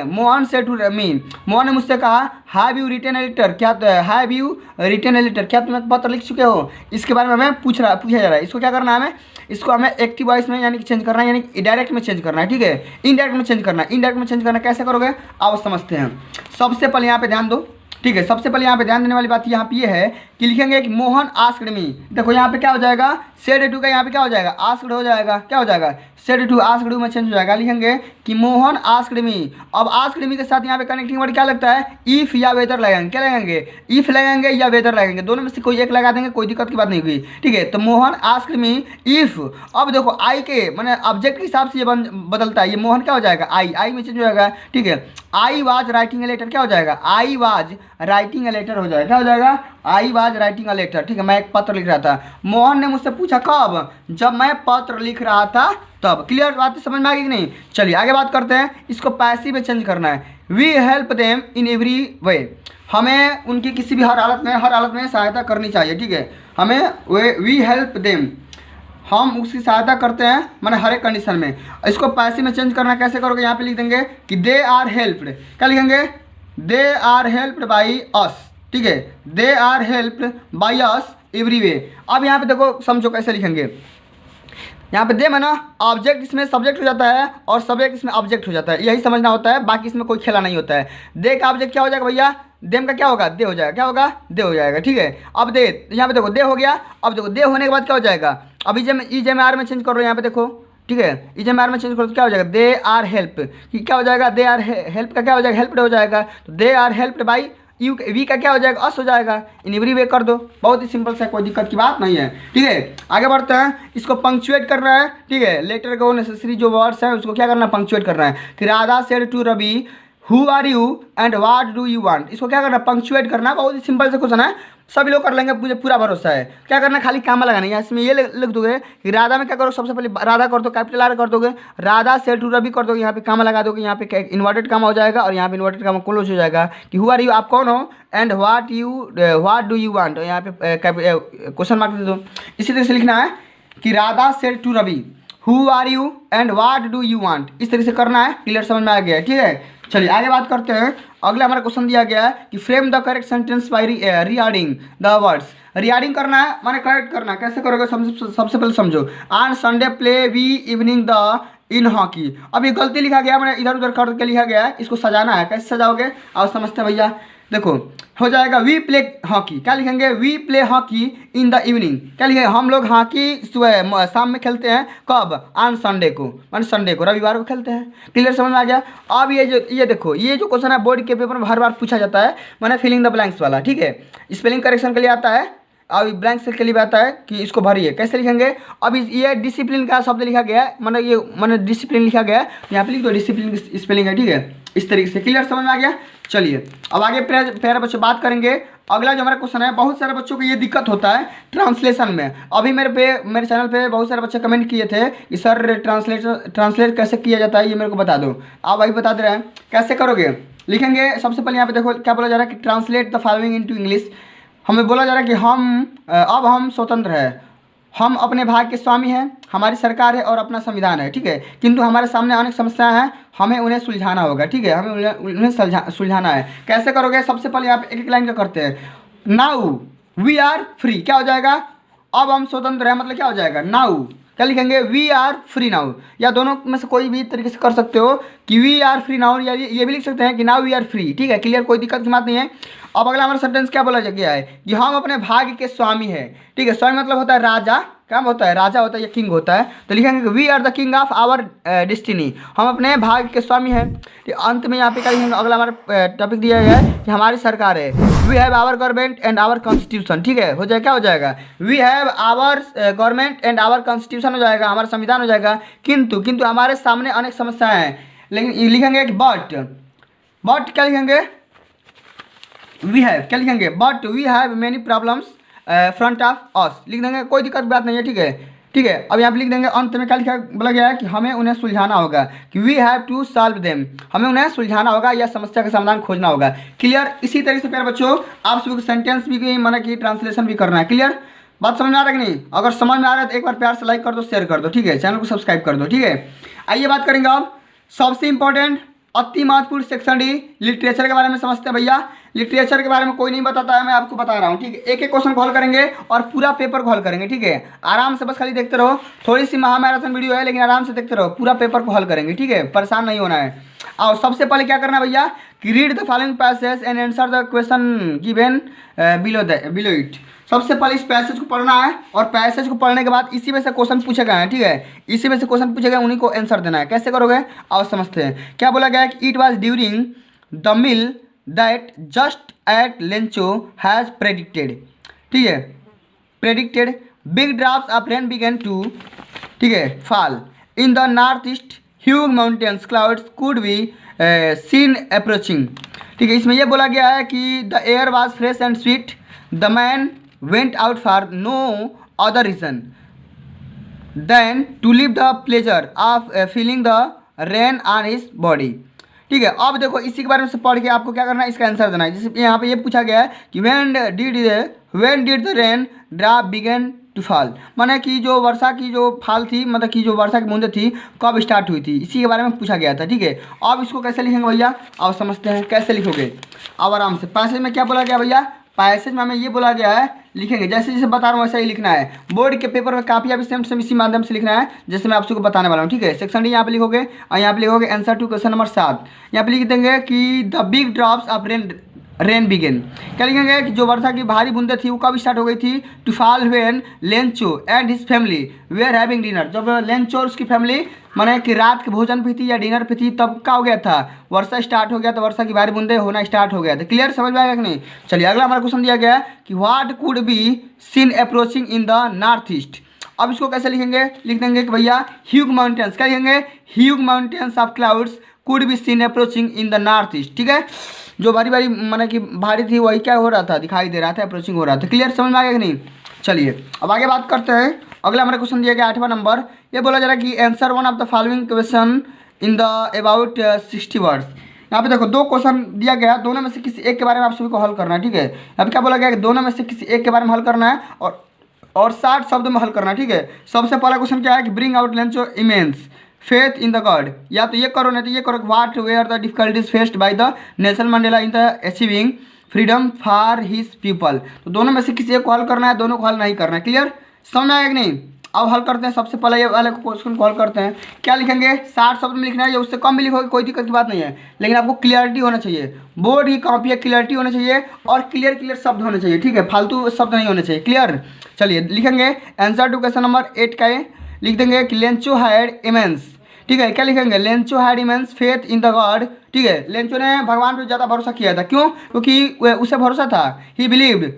मोहन से टू मी, मोहन ने मुझसे कहा have you written a letter, क्या have you written a letter, क्या तुम पत्र लिख चुके हो। इसके बारे में हमें पूछा जा रहा है। इसको क्या करना है, हमें इसको हमें एक्टिव वॉइस में यानी कि चेंज करना है, यानी डायरेक्ट में चेंज करना है, ठीक है। इनडायरेक्ट में चेंज करना है। इनडायरेक्ट में चेंज करना कैसे करोगे आप समझते हैं। सबसे पहले यहाँ पे ध्यान दो, ठीक है। सबसे पहले यहाँ पे ध्यान देने वाली बात यहाँ पे ये है कि लिखेंगे कि मोहन आस्क्ड मी। देखो यहाँ पे क्या हो जाएगा, सेड टू का यहाँ पे क्या हो जाएगा, आस्क्ड हो जाएगा। क्या हो जाएगा, सेड टू आस्क्ड में चेंज हो जाएगा। लिखेंगे कि मोहन आस्क्ड मी। अब आस्क्ड मी के साथ यहाँ पे कनेक्टिंग वर्ड क्या लगता है, इफ या वेदर लगाएंगे। क्या लगाएंगे, इफ लगाएंगे या वेदर लगाएंगे, दोनों में से कोई एक लगा देंगे, कोई दिक्कत की बात नहीं हुई, ठीक है। तो मोहन आस्क्ड मी इफ। अब देखो आई के मैंने ऑब्जेक्ट के हिसाब से ये बदलता है। ये मोहन क्या हो जाएगा, आई में चेंज हो जाएगा, ठीक है। I was writing a letter, क्या हो जाएगा, I was writing a letter हो जाएगा। क्या हो जाएगा, I was writing a letter, ठीक है। मैं एक पत्र लिख रहा था। मोहन ने मुझसे पूछा कब, जब मैं पत्र लिख रहा था तब। क्लियर, बात समझ में आ गई कि नहीं? चलिए आगे बात करते हैं। इसको पैसिव में चेंज करना है। We help them in every way. हमें उनकी किसी भी हर हालत में सहायता करनी चाहिए, ठीक है। हमें वी हेल्प देम, हम उसकी सहायता करते हैं मैंने हर एक कंडीशन में। इसको पैसिव में चेंज करना कैसे करोगे, यहाँ पे लिख देंगे कि दे आर हेल्प्ड। क्या लिखेंगे, they are helped by us, ठीक है। They are helped by us every way. अब यहाँ पे देखो समझो कैसे लिखेंगे। यहाँ पे दे में ना ऑब्जेक्ट इसमें सब्जेक्ट हो जाता है और सब्जेक्ट इसमें ऑब्जेक्ट हो जाता है, यही समझना होता है, बाकी इसमें कोई खेला नहीं होता है। दे का ऑब्जेक्ट क्या हो जाएगा भैया, देम का क्या होगा, दे हो जाएगा। क्या होगा, दे हो जाएगा, ठीक है। अब दे, यहाँ पे देखो दे हो गया। अब देखो दे होने के बाद क्या हो जाएगा, अब ई.जे.आर में चेंज करो, यहाँ पे देखो, ठीक है। ई.जे.आर में चेंज करो तो क्या हो जाएगा, दे आर हेल्प, कि क्या हो जाएगा, दे आर हेल्प का क्या हो जाएगा, हेल्प्ड हो जाएगा। तो they are helped by you, we का क्या हो जाएगा, अस हो जाएगा। इन एवरी वे कर दो, बहुत ही सिंपल सा, कोई दिक्कत की बात नहीं है, ठीक है। आगे बढ़ते हैं। इसको पंक्चुएट करना है, ठीक है। लेटर को नेसेसरी जो वर्ड्स हैं उसको क्या करना है, पंक्चुएट करना है। कि Radha said to Ravi who are you and what do you want. इसको क्या करना, पंक्चुएट करना। बहुत ही सिंपल से क्वेश्चन है, सभी लोग कर लेंगे, मुझे पूरा भरोसा है। क्या करना, खाली कामा लगाना है। इसमें ये लिख दोगे कि राधा में क्या करो, सबसे पहले राधा कर दो, कैपिटल आर कर दोगे, राधा से टू रवि कर दोगे, यहाँ पे कामा लगा दोगे, यहाँ पे इन्वर्टेड कामा हो जाएगा और यहाँ पे इन्वर्टेड कामा क्लोज हो जाएगा कि हु आर यू, आप कौन हो, and what do you want, यहाँ पे क्वेश्चन मार्क दे दो। इसी तरह से लिखना है कि Radha said to Ravi, who are you and what do you want, इस तरह से करना है। क्लियर, समझ में आ गया, ठीक है। चलिए आगे बात करते हैं। अगला हमारा क्वेश्चन दिया गया है कि frame the correct sentence by regarding the words. Regarding करना है माने करेक्ट करना है। कैसे करोगे, सबसे पहले समझो। On Sunday play we evening the in hockey. अब ये गलती लिखा गया, मैंने इधर उधर करके लिखा गया है, इसको सजाना है। कैसे सजाओगे आप समझते हैं भैया, देखो हो जाएगा वी प्ले हॉकी, क्या लिखेंगे, we play hockey in the evening. क्या लिखेंगे, हम लोग हॉकी सुबह शाम में खेलते हैं, कब, ऑन संडे को, मान संडे को, रविवार को खेलते हैं। क्लियर, समझ में आ गया। अब ये देखो, ये जो क्वेश्चन है बोर्ड के पेपर में हर बार पूछा जाता है, मैंने फिलिंग द ब्लैंक्स वाला, ठीक है। स्पेलिंग करेक्शन के लिए आता है और ब्लैंक से के लिए आता है कि इसको भरिए। कैसे लिखेंगे, अब ये डिसिप्लिन का शब्द लिखा गया है, मैंने डिसिप्लिन लिखा गया है, यहाँ पे लिख दो डिसिप्लिन की स्पेलिंग है, ठीक है, इस तरीके से। क्लियर, समझ में आ गया। चलिए अब आगे प्यारे बच्चों बात करेंगे। अगला जो हमारा क्वेश्चन है, बहुत सारे बच्चों को ये दिक्कत होता है ट्रांसलेशन में। अभी मेरे चैनल पे बहुत सारे बच्चे कमेंट किए थे कि सर ट्रांसलेट कैसे किया जाता है, ये मेरे को बता दो। आप वही बता दे रहे हैं, कैसे करोगे। लिखेंगे सबसे पहले, यहाँ पे देखो क्या बोला जा रहा है कि translate the following into English. हमें बोला जा रहा है कि अब हम स्वतंत्र हैं, हम अपने भाग्य के स्वामी हैं, हमारी सरकार है और अपना संविधान है, ठीक है, किंतु हमारे सामने अनेक समस्याएं हैं, हमें उन्हें सुलझाना होगा, ठीक है, हमें उन्हें सुलझाना है। कैसे करोगे, सबसे पहले यहाँ पे एक लाइन का करते हैं। नाउ वी आर फ्री, क्या हो जाएगा, अब हम स्वतंत्र हैं, मतलब क्या हो जाएगा, नाउ क्या लिखेंगे, वी आर फ्री नाउ, या दोनों में से कोई भी तरीके से कर सकते हो कि वी आर फ्री नाउ, या ये भी लिख सकते हैं कि नाउ वी आर फ्री, ठीक है। क्लियर, कोई दिक्कत की बात नहीं है। अब अगला हमारा सेंटेंस क्या बोला गया है कि हम अपने भाग्य के स्वामी हैं, ठीक है। स्वामी मतलब होता है राजा, क्या होता है, राजा होता है या किंग होता है। तो लिखेंगे we are the king of our destiny, हम अपने भाग्य के स्वामी हैं। अंत में यहाँ पे क्या लिखेंगे, अगला हमारा टॉपिक दिया गया है कि हमारी सरकार है। We have our government and our constitution, ठीक है, हो जाएगा, क्या हो जाएगा, we have our government and our constitution हो जाएगा, हमारा संविधान हो जाएगा। किंतु हमारे सामने अनेक समस्याएं हैं, लेकिन लिखेंगे कि बट क्या लिखेंगे, वी हैव, क्या लिखेंगे, but we have many problems front of us, लिख देंगे, कोई दिक्कत बात नहीं है, ठीक है, ठीक है। अब यहाँ पे लिख देंगे अंत में क्या लिखा बोला गया है कि हमें उन्हें सुलझाना होगा, कि we have to solve them, हमें उन्हें सुलझाना होगा या समस्या का समाधान खोजना होगा। क्लियर, इसी तरह से प्यारे बच्चों आप सभी को सेंटेंस भी माना कि ट्रांसलेशन भी करना है। क्लियर, बात समझ में आ रहा है कि नहीं, अगर समझ में आ रहा है तो एक बार प्यार से लाइक कर दो, शेयर कर दो, ठीक है, चैनल को सब्सक्राइब कर दो, ठीक है। आइए बात करेंगे अब सबसे इंपॉर्टेंट अति महत्वपूर्ण सेक्शन डी, लिटरेचर के बारे में समझते हैं भैया। लिटरेचर के बारे में कोई नहीं बताता है, मैं आपको बता रहा हूँ, ठीक है। एक एक क्वेश्चन कॉल करेंगे और पूरा पेपर कॉल करेंगे, ठीक है। आराम से बस खाली देखते रहो, थोड़ी सी महामैराथन वीडियो है लेकिन आराम से देखते रहो, पूरा पेपर को हल करेंगे, ठीक है, परेशान नहीं होना है। और सबसे पहले क्या करना है भैया कि read the following passage and answer the question given below it. सबसे पहले इस पैसेज को पढ़ना है और पैसेज को पढ़ने के बाद इसी में से क्वेश्चन पूछे गए हैं, ठीक है, इसी में से क्वेश्चन पूछे गए उन्हीं को आंसर देना है। कैसे करोगे आओ समझते हैं। क्या बोला गया है कि it was during the meal that just at Lencho has predicted, ठीक है, predicted big drops of rain began to, ठीक है, fall in the north east huge mountains clouds could be seen approaching, ठीक है। इसमें यह बोला गया है कि the air was fresh and sweet, the man went out for no other reason than to live the pleasure of feeling the rain on his body, ठीक है। अब देखो इसी के बारे में से पढ़ के आपको क्या करना है, इसका आंसर देना है। जैसे यहाँ पे ये पूछा गया है कि when did the rain drop began to fall, माने कि जो वर्षा की जो फाल थी, मतलब कि जो वर्षा की बूंदें थी कब स्टार्ट हुई थी, इसी के बारे में पूछा गया था, ठीक है। अब इसको कैसे लिखेंगे भैया अब समझते हैं कैसे लिखोगे। अब आराम से पैसेज में क्या बोला गया भैया, पैसेज में हमें ये बोला गया है लिखेंगे जैसे जैसे बता रहा हूँ वैसा ही लिखना है। बोर्ड के पेपर में काफी भी सेम सेम इसी माध्यम से लिखना है जैसे मैं आप सबको बताने वाला हूँ, ठीक है। सेक्शन डी यहाँ पे लिखोगे और यहाँ पे लिखोगे आंसर टू क्वेश्चन नंबर 7। यहाँ पे लिख देंगे कि the big drops of rain began, क्या लिखेंगे कि जो वर्षा की भारी बूंदें थी वो कब स्टार्ट हो गई थी, to fall when Lencho and his family were having dinner, जब लेंचो और उसकी फैमिली माने कि रात के भोजन पे थी या डिनर पे थी तब क्या हो गया था, वर्षा स्टार्ट हो गया, तो वर्षा की भारी बूंदें होना स्टार्ट हो गया था। क्लियर, समझ में आएगा कि नहीं। चलिए अगला हमारा क्वेश्चन दिया गया है कि what could be seen approaching in the north east. अब इसको कैसे लिखेंगे, लिख देंगे कि भैया ह्यूज माउंटेन्स, क्या लिखेंगे huge mountains of clouds could be seen approaching in the north east. ठीक है, जो बारी बारी माने कि भारी थी वही क्या हो रहा था, दिखाई दे रहा था, अप्रोचिंग हो रहा था। क्लियर, समझ में आ गया कि नहीं? चलिए अब आगे बात करते हैं। अगला हमारा क्वेश्चन दिया गया 8वां नंबर। ये बोला जा रहा है कि answer one of the following question in the about 60 words. यहाँ पे देखो दो क्वेश्चन दिया गया, दोनों में से किसी एक के बारे में आप सभी को हल करना है। ठीक है, अब क्या बोला गया कि दोनों में से किसी एक के बारे में हल करना है और 60 शब्द में हल करना है। ठीक है, सबसे पहला क्वेश्चन क्या है कि bring out Lencho immense faith in the God. या तो ये करो नहीं तो ये करो, what were the difficulties faced by the Nelson Mandela in the achieving freedom for his people. तो दोनों में से किसी एक को हल करना है, दोनों को हल नहीं करना है। क्लियर, समझ में आएगा कि नहीं? अब हल करते हैं। सबसे पहले ये वाले क्वेश्चन को हल करते हैं। क्या लिखेंगे? 60 शब्द में लिखना है या उससे कम भी लिखोगे कोई दिक्कत की बात नहीं है, लेकिन आपको क्लियरिटी होना चाहिए। बोर्ड की कॉपी है, क्लियरिटी होना चाहिए और क्लियर शब्द होने चाहिए। ठीक है, फालतू शब्द नहीं होने चाहिए। क्लियर, चलिए लिखेंगे आंसर टू क्वेश्चन नंबर 8 का लिख देंगे कि लेंचो हैड इमेंस। ठीक है, क्या लिखेंगे? Lencho had immense faith in the God. ठीक है, लेंचो ने भगवान पर ज़्यादा भरोसा किया था। क्यों? क्योंकि उसे भरोसा था, ही बिलीव्ड,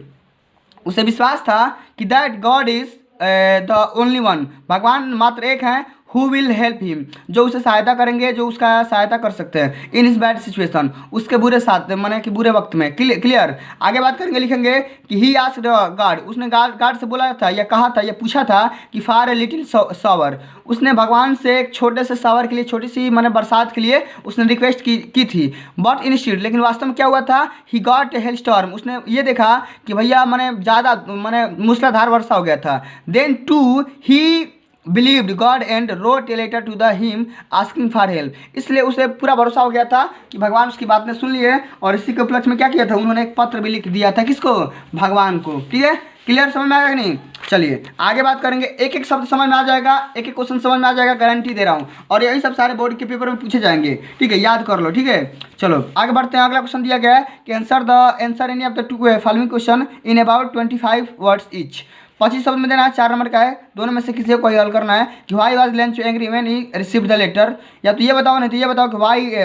उसे विश्वास था कि that God is the only one, भगवान मात्र एक हैं, हु विल हेल्प हिम, जो उसे सहायता करेंगे, जो उसका सहायता कर सकते हैं इन इस बैड सिचुएशन, उसके बुरे साथ माने कि बुरे वक्त में। क्लियर, आगे बात करेंगे, लिखेंगे कि ही आस्क्ड गॉड, उसने गॉड से बोला था या कहा था या पूछा था कि फॉर ए लिटिल शावर, उसने भगवान से एक छोटे से शावर के लिए, छोटी सी माने बरसात के लिए उसने रिक्वेस्ट की थी। बट इंस्टीड, लेकिन वास्तव में क्या हुआ था? He got a hello storm, उसने ये देखा कि भैया माने ज़्यादा माने मूसलाधार वर्षा हो गया था। Then to he believed God and wrote a letter to the him asking for help, इसलिए उसे पूरा भरोसा हो गया था कि भगवान उसकी बात ने सुन लिए और इसी के उपलक्ष्य में क्या किया था? उन्होंने एक पत्र भी लिख दिया था। किसको? भगवान को। ठीक है, क्लियर, समझ में आएगा कि नहीं? चलिए आगे बात करेंगे। एक एक शब्द समझ में आ जाएगा, एक एक क्वेश्चन समझ में आ जाएगा, गारंटी दे रहा हूँ। और यही सब सारे बोर्ड के पेपर में पूछे जाएंगे। ठीक है, याद कर लो। ठीक है, चलो आगे बढ़ते हैं। अगला क्वेश्चन दिया गया है कि answer any of the two following question in about 25 words each. 25 शब्द में देना है, 4 नंबर का है। दोनों में से किसी को हल करना है कि why was Lencho angry when he received the letter. या तो ये बताओ, नहीं तो ये बताओ कि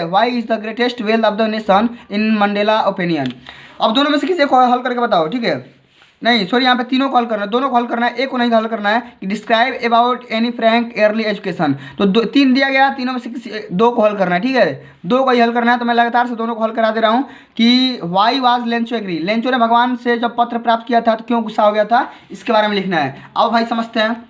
why is the greatest wealth of the nation in Mandela opinion. अब दोनों में से किसी को हल करके बताओ। ठीक है, नहीं सॉरी, यहाँ पे तीनों को हल करना है, दोनों को हल करना है, एक को नहीं हल करना है कि describe about Anne Frank early education. तो 3 दिया गया, तीनों में से किसी 2 को हल करना है। ठीक है, 2 को ही हल करना है, तो मैं लगातार से दोनों को हल करा दे रहा हूँ कि why was Lencho angry, Lencho ने भगवान से जब पत्र प्राप्त किया था तो क्यों गुस्सा हो गया था, इसके बारे में लिखना है। अब भाई समझते हैं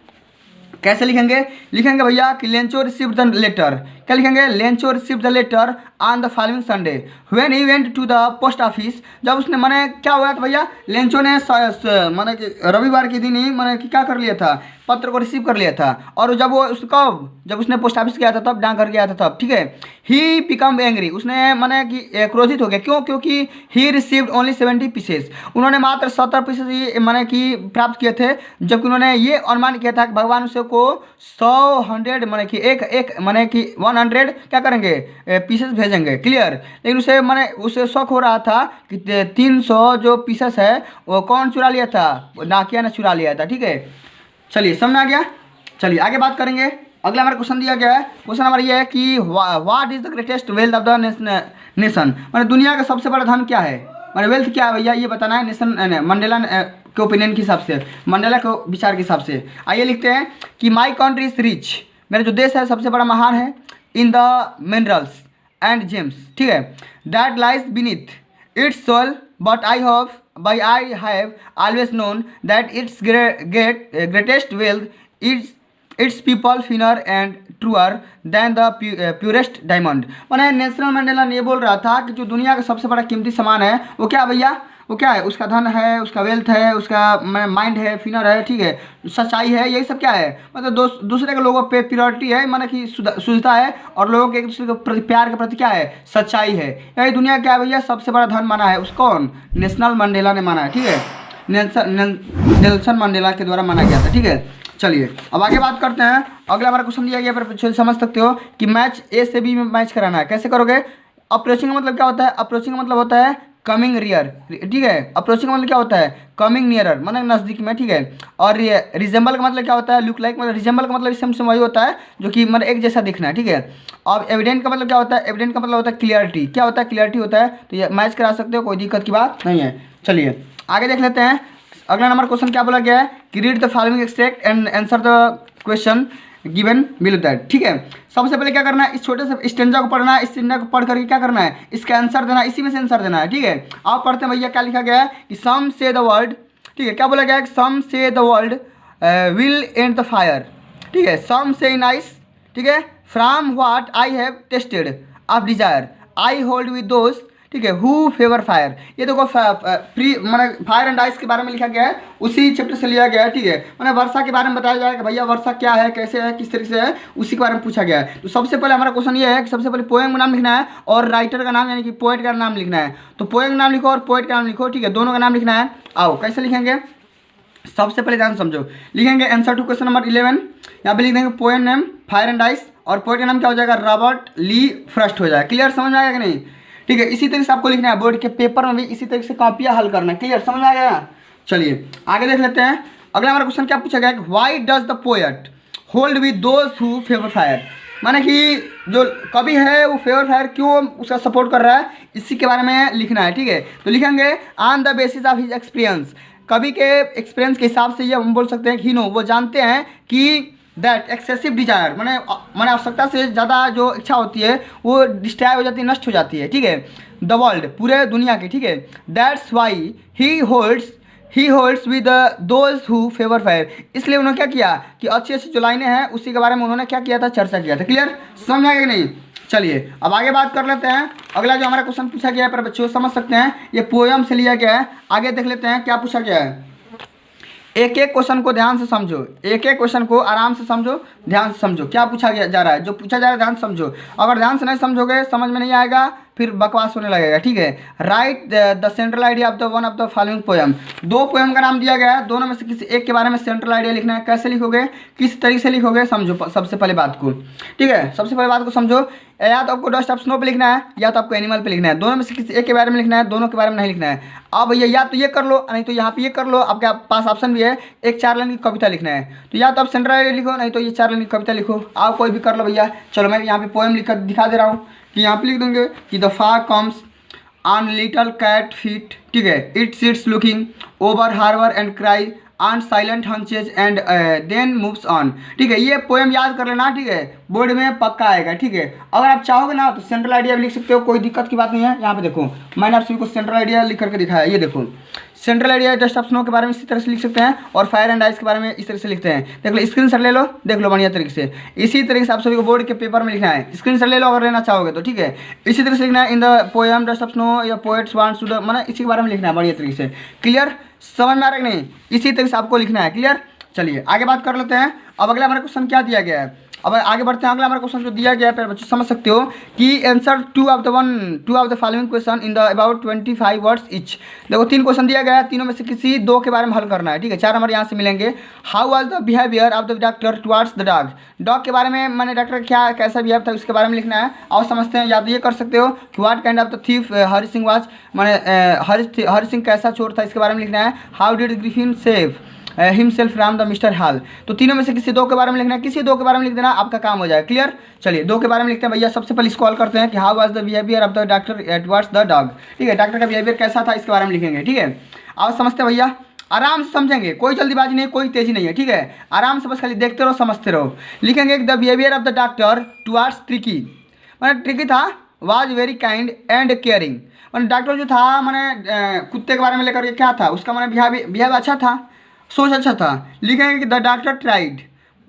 कैसे लिखेंगे। लिखेंगे भैया कि लेंचो रिसीव द लेटर। क्या लिखेंगे? Lencho receive the letter on the following Sunday when he went to the post office. जब उसने माने क्या हुआ था भैया, लेंचो ने माने कि रविवार के दिन ही माने कि क्या कर लिया था, पत्र को रिसीव कर लिया था। और जब वो जब उसने पोस्ट ऑफिस गया था तब, डाकघर गया था तब। ठीक है, ही बिकम एंग्री, उसने माने कि क्रोधित हो गया। क्यों? क्योंकि ही रिसीव्ड ओनली 70 पीसेस, उन्होंने मात्र 70 पीसेस ही माने कि प्राप्त किए थे, जबकि उन्होंने ये अनुमान किया था कि भगवान उसे को 100 माने कि एक माने कि 100 क्या करेंगे, पीसेस भेजेंगे। क्लियर, लेकिन उसे शौक हो रहा था कि 300 जो पीसेस है वो कौन चुरा लिया था, डाकिया ने चुरा लिया था। ठीक है, चलिए समझ में आ गया। चलिए आगे बात करेंगे। अगला हमारा क्वेश्चन दिया गया है, क्वेश्चन हमारा ये है कि what is the greatest wealth of the nation, माने दुनिया का सबसे बड़ा धन क्या है, माने वेल्थ क्या है भैया, ये बताना है। नेशन मंडेला के ओपिनियन के हिसाब से, मंडेला के विचार के हिसाब से। आइए लिखते हैं कि माई कंट्री इज रिच, मेरा जो देश है सबसे बड़ा महान है, in the minerals and gems. ठीक है, that lies beneath its soil, but I have always known that its greatest wealth is its people finer and truer than the purest diamond। माने नेल्सन मंडेला ने ये बोल रहा था कि जो दुनिया का सबसे बड़ा कीमती सामान है वो क्या भैया, वो क्या है, उसका धन है, उसका वेल्थ है, उसका माइंड है, फिनर है। ठीक है, सच्चाई है, यही सब क्या है, मतलब दूसरे के लोगों पे प्योरिटी है, माने कि शुद्धता है, और लोगों के एक दूसरे के प्रति प्यार के प्रति क्या है, सच्चाई है। यही दुनिया क्या है भैया, सबसे बड़ा धन माना है उसको कौन, नेल्सन मंडेला ने माना है। ठीक है, नेल्सन मंडेला के द्वारा माना गया था। ठीक है, चलिए अब आगे बात करते हैं। अगला हमारा क्वेश्चन दिया गया पर समझ सकते हो कि मैच ए से बी में मैच कराना है। कैसे करोगे? अप्रोचिंग का मतलब क्या होता है, अप्रोचिंग का मतलब होता है कमिंग रियर। ठीक है, अप्रोचिंग का मतलब क्या होता है, कमिंग नियरर, मतलब नज़दीक में। ठीक है, और रिजेंबल का मतलब क्या होता है, लुक लाइक, मतलब रिजेंबल का मतलब सेम वही होता है जो कि मतलब एक जैसा दिखना है। ठीक है, और एविडेंट का मतलब क्या होता है, एविडेंट का मतलब होता है क्लियरिटी। क्या होता है, क्लियरिटी होता है। तो ये मैच करा सकते हो, कोई दिक्कत की बात नहीं है। चलिए आगे देख लेते हैं। अगला नंबर क्वेश्चन क्या बोला गया है कि read the following extract and answer the question given below that. ठीक है, सबसे पहले क्या करना है, इस छोटे से स्टेंजा को पढ़ना है, इस स्टेंजा को पढ़ करके क्या करना है, इसका आंसर देना है, इसी में से आंसर देना है। ठीक है, आप पढ़ते हैं भैया क्या लिखा गया है कि सम से द वर्ल्ड, ठीक है, क्या बोला गया है, सम से the world will and the fire. ठीक है, सम से नाइस, ठीक है, from what I have tested of desire I hold with दोस्त, ठीक है, हु फेवर फायर। ये देखो प्री मैंने फायर एंड आइस के बारे में लिखा गया है, उसी चैप्टर से लिया गया है। ठीक है, मैंने वर्षा के बारे में बताया जाएगा भैया वर्षा क्या है, कैसे है, किस तरीके से है, उसी के बारे में पूछा गया है। तो सबसे पहले हमारा क्वेश्चन ये है कि सबसे पहले पोएम का नाम लिखना है और राइटर का नाम यानी कि पोएट का नाम लिखना है। तो पोएम का नाम लिखो और पोएट का नाम लिखो, ठीक है, दोनों का नाम लिखना है। आओ कैसे लिखेंगे, सबसे पहले ध्यान समझो, लिखेंगे आंसर टू क्वेश्चन नंबर 11, यहाँ पे लिख देंगे poem name fire and ice और पोएट का नाम क्या हो जाएगा, रॉबर्ट ली फ्रॉस्ट हो जाएगा। क्लियर, समझ में आएगा कि नहीं। ठीक है, इसी तरीके से आपको लिखना है, बोर्ड के पेपर में भी इसी तरीके से कॉपियाँ हल करना है। क्लियर, समझ में आ गया। चलिए आगे देख लेते हैं, अगला हमारा क्वेश्चन क्या पूछा गया है, why does the poet hold with those who favour fire, माने कि जो कवि है वो फेवर फायर क्यों उसका सपोर्ट कर रहा है, इसी के बारे में लिखना है। ठीक है, तो लिखेंगे on the basis of his experience, कवि के एक्सपीरियंस के हिसाब से ये हम बोल सकते हैं कि नो वो जानते हैं कि दैट एक्सेसिव डिजायर माने आवश्यकता से ज़्यादा जो इच्छा होती है वो डिस्ट्रॉय हो जाती है, नष्ट हो जाती है। ठीक है, द वर्ल्ड पूरे दुनिया की। ठीक है, that's why he holds with those who favour fire, इसलिए उन्होंने क्या किया कि अच्छी अच्छी जो लाइनें हैं उसी के बारे में उन्होंने क्या किया था, चर्चा किया था। क्लियर, समझ आएगा कि नहीं। चलिए अब आगे बात कर लेते हैं, अगला जो हमारा क्वेश्चन पूछा गया है पर बच्चों समझ सकते हैं ये पोएम से लिया गया है। आगे देख लेते हैं क्या पूछा गया है, एक एक क्वेश्चन को ध्यान से समझो, एक एक क्वेश्चन को आराम से समझो, ध्यान से समझो क्या पूछा गया जा रहा है, जो पूछा जा रहा है ध्यान से समझो। अगर ध्यान से नहीं समझोगे समझ में नहीं आएगा, फिर बकवास होने लगेगा। ठीक है, right the central idea of the one of the following poem, दो पोएम का नाम दिया गया है, दोनों में से किसी एक के बारे में सेंट्रल आइडिया लिखना है। कैसे लिखोगे, किस तरीके से लिखोगे, समझो सबसे पहले बात को। ठीक है, सबसे पहले बात को समझो, या तो आपको डस्ट ऑफ स्नो पे लिखना है या तो आपको एनिमल पे लिखना है, दोनों में से किसी एक के बारे में लिखना है, दोनों के बारे में नहीं लिखना है। अब भैया या तो ये कर लो नहीं तो यहाँ पे ये कर लो, आपके पास ऑप्शन भी है, एक 4 लाइन की कविता लिखना है, तो या तो आप सेंट्रल आइडिया लिखो नहीं तो ये 4 लाइन की कविता लिखो, आप कोई भी कर लो भैया। चलो मैं यहाँ पे पोएम लिख दिखा दे रहा हूँ कि यहाँ पे लिख देंगे कि the fog comes on little cat feet, ठीक है, it sits looking over harbour and cry and silent haunches and then moves on. ठीक है, ये पोएम याद कर लेना। ठीक है, बोर्ड में पक्का आएगा। ठीक है, अगर आप चाहोगे ना तो सेंट्रल आइडिया भी लिख सकते हो, कोई दिक्कत की बात नहीं है। यहाँ पे देखो मैंने आप सभी को सेंट्रल आइडिया लिख करके दिखाया, ये देखो central idea dust of snow के बारे में इसी तरह से लिख सकते हैं और फायर एंड आइस के बारे में इस तरह से लिखते हैं। देख लो स्क्रीन शॉट ले लो, देख लो बढ़िया तरीके से, इसी तरीके से आप सभी को बोर्ड के पेपर में लिखना है। स्क्रीन शॉट ले लो अगर लेना चाहोगे तो। ठीक है, इसी तरह से लिखना है in the poem dust of snow या पोएट्स वांट्स टू द, माने इसी के बारे में लिखना है बढ़िया तरीके से। क्लियर, समझ में आ रहा है कि नहीं, इसी तरह से आपको लिखना है। क्लियर, चलिए आगे बात कर लेते हैं। अब अगला हमारा क्वेश्चन क्या दिया गया है, अब आगे बढ़ते हैं। अगला हमारा क्वेश्चन जो दिया गया है बच्चों समझ सकते हो कि answer two of the following question in the about 25 words etch. देखो 3 क्वेश्चन दिया गया है, तीनों में से किसी 2 के बारे में हल करना है। ठीक है, 4 हमारे यहाँ से मिलेंगे। How was the behaviour of the doctor towards the dog, dog के बारे में मैंने डॉक्टर क्या कैसा बिहेव था उसके बारे में लिखना है। और समझते हैं, या तो ये कर सकते हो कि what kind of the thief Hari Singh was, मैंने हरि सिंह कैसा चोर था इसके बारे में लिखना है। How did Griffin save himself from the mister hall, तो तीनों में से किसी 2 के बारे में लिखना है, किसी 2 के बारे में लिख देना, आपका काम हो जाएगा। क्लियर, चलिए 2 के बारे में लिखते हैं भैया। सबसे पहले इसको कॉल करते हैं कि how was the behaviour of the doctor towards the dog. ठीक है, डॉक्टर का बिहेवियर कैसा था इसके बारे में लिखेंगे। ठीक है, आप समझते हैं भैया, आराम से समझेंगे, कोई जल्दीबाजी नहीं, कोई तेजी नहीं है। ठीक है, आराम से बस खाली देखते रहो, समझते रहो। लिखेंगे the behaviour of the doctor towards tricky, मैंने ट्रिकी था, was very kind and caring, मैंने डॉक्टर जो था मैंने कुत्ते के बारे में लेकर के क्या था उसका मैंने बिहेव अच्छा था, सोच अच्छा था। लिखेंगे कि द डॉक्टर ट्राइड,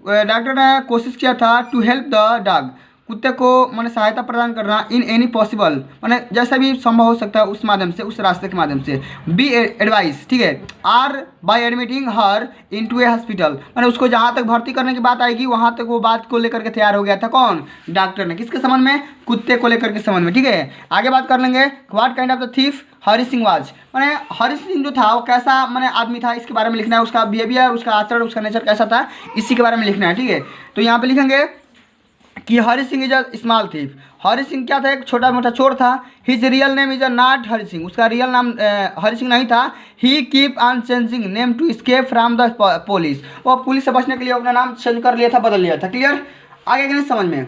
डॉक्टर ने कोशिश किया था टू हेल्प द डॉग, कुत्ते को मैंने सहायता प्रदान करना इन एनी पॉसिबल, मैंने जैसा भी संभव हो सकता है उस माध्यम से, उस रास्ते के माध्यम से। बी एडवाइस, ठीक है, or by admitting her into a hospital, मैंने उसको जहाँ तक भर्ती करने की बात आएगी वहाँ तक वो बात को लेकर के तैयार हो गया था। कौन, डॉक्टर ने, किसके संबंध में, कुत्ते को लेकर के संबंध में। ठीक है, आगे बात कर लेंगे what kind of the thief Hari Singh was, मैंने हरि सिंह जो था वो कैसा मैंने आदमी था इसके बारे में लिखना है, उसका बिहेवियर, उसका आचरण, उसका नेचर कैसा था इसी के बारे में लिखना है। ठीक है, तो यहाँ पे लिखेंगे कि Hari Singh is a small thief, Hari Singh क्या था, एक छोटा मोटा चोर था। His real name is a not Hari Singh, उसका रियल नाम हरि सिंह नहीं था। He keep on changing name to escape from the police, वो पुलिस से बचने के लिए अपना नाम चेंज कर लिया था, बदल लिया था। क्लियर, आगे कि नहीं समझ में।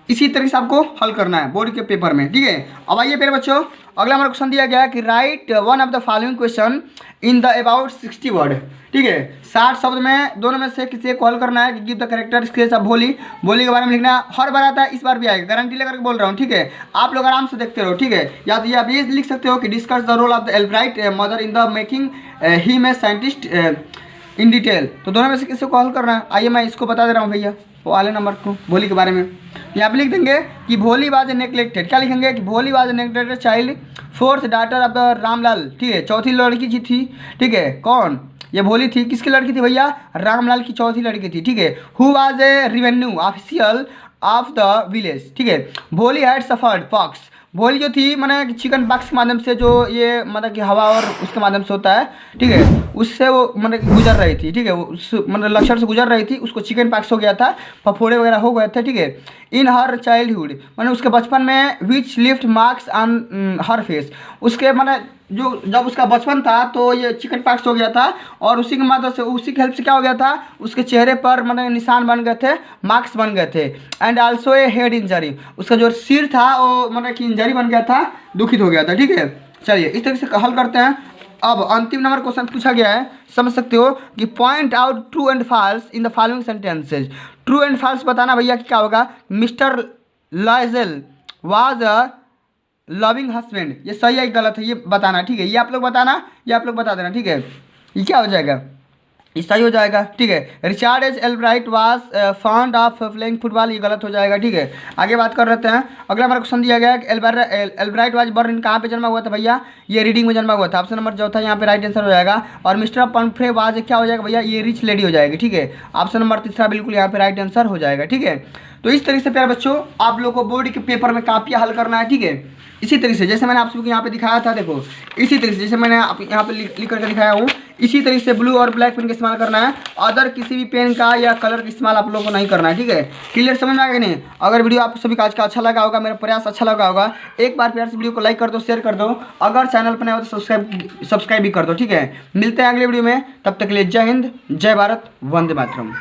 इसी तरीके से आपको हल करना है बोर्ड के पेपर में, ठीक है। अब आइए मेरे बच्चों, अगला हमारा क्वेश्चन दिया गया है कि right one of the following question in the about 60 word, ठीक है। 60 शब्द में दोनों में से किसी को हल करना है कि give the character sketch of भोली। भोली के बारे में लिखना है, हर बार आता है, इस बार भी आएगा, गारंटी लेकर के बोल रहा हूँ, ठीक है। आप लोग आराम से देखते रहो, ठीक है। या तो ये आप ये लिख सकते हो कि discuss the role of the Albright mother in the making him a scientist in detail. तो दोनों में से किसी को हल करना है। आइए मैं इसको बता दे रहा हूँ भैया, वो वाले नंबर को भोली के बारे में यहाँ पे लिख देंगे कि भोली वाज ए नेग्लेक्टेड, क्या लिखेंगे कि भोली was a neglected child, fourth daughter of the Ramlal, ठीक है, चौथी लड़की जी थी, ठीक है। कौन? ये भोली थी, किसकी लड़की थी भैया? रामलाल की चौथी लड़की थी, ठीक है। Who was a revenue official of the village, ठीक है। भोली हैड सफर्ड पॉक्स, भोली जो थी मैंने चिकन पॉक्स के माध्यम से, जो ये मतलब कि हवा और उसके माध्यम से होता है, ठीक है, उससे वो मतलब गुजर रही थी, ठीक है, वो उस मतलब लक्षण से गुजर रही थी, उसको चिकन पॉक्स हो गया था, फफोड़े वगैरह हो गए थे, ठीक है। इन हर चाइल्डहुड मैंने उसके बचपन में which left marks on her face, उसके मैंने जो जब उसका बचपन था तो ये चिकन पॉक्स हो गया था और उसी की मदद से, उसी की हेल्प से क्या हो गया था, उसके चेहरे पर मतलब निशान बन गए थे, मार्क्स बन गए थे। And also a head injury, उसका जो सिर था वो मतलब कि इंजरी बन गया था, दुखित हो गया था, ठीक है। चलिए इस तरीके से हल करते हैं। अब अंतिम नंबर क्वेश्चन पूछा गया है, समझ सकते हो कि point out true and false in the following sentences. True and false बताना भैया कि क्या होगा। Mister Loisel was a loving husband, ये सही है गलत है ये बताना, ठीक है। ये आप लोग बताना, ये आप लोग बता देना, ठीक है। ये क्या हो जाएगा, ये सही हो जाएगा, ठीक है। Richard H Albright was fond of playing football, ये गलत हो जाएगा, ठीक है। आगे बात कर रहे हैं। अगला हमारा क्वेश्चन दिया गया है कि एल्ब्राइट वाज बर्न कहाँ पे जन्मा हुआ था भैया? ये रीडिंग में जन्मा हुआ था, ऑप्शन नंबर चौथा यहाँ पे राइट आंसर हो जाएगा। और मिस्टर पम्फ्रे वाज क्या हो जाएगा भैया? ये रिच लेडी हो जाएगी, ठीक है। ऑप्शन नंबर तीसरा बिल्कुल यहाँ पे राइट आंसर हो जाएगा, ठीक है। तो इस तरीके से प्यारे बच्चों आप लोग को बोर्ड के पेपर में काफिया हल करना है, ठीक है। इसी तरीके से जैसे मैंने आप सबको यहाँ पे दिखाया था, देखो इसी तरीके से जैसे मैंने यहाँ पे लिख करके दिखाया हूँ, इसी तरीके से ब्लू और ब्लैक पेन का इस्तेमाल करना है। अदर किसी भी पेन का या कलर का इस्तेमाल आप लोगों को नहीं करना है, ठीक है। क्लियर समझ में आ गया नहीं? अगर वीडियो आप सभी का आज का अच्छा लगा होगा, मेरा प्रयास अच्छा लगा होगा, एक बार प्यार से वीडियो को लाइक कर दो, शेयर कर दो, अगर चैनल पर नए हो तो सब्सक्राइब भी कर दो, ठीक है। मिलते हैं अगले वीडियो में, तब तक के लिए जय हिंद, जय भारत, वंदे मातरम।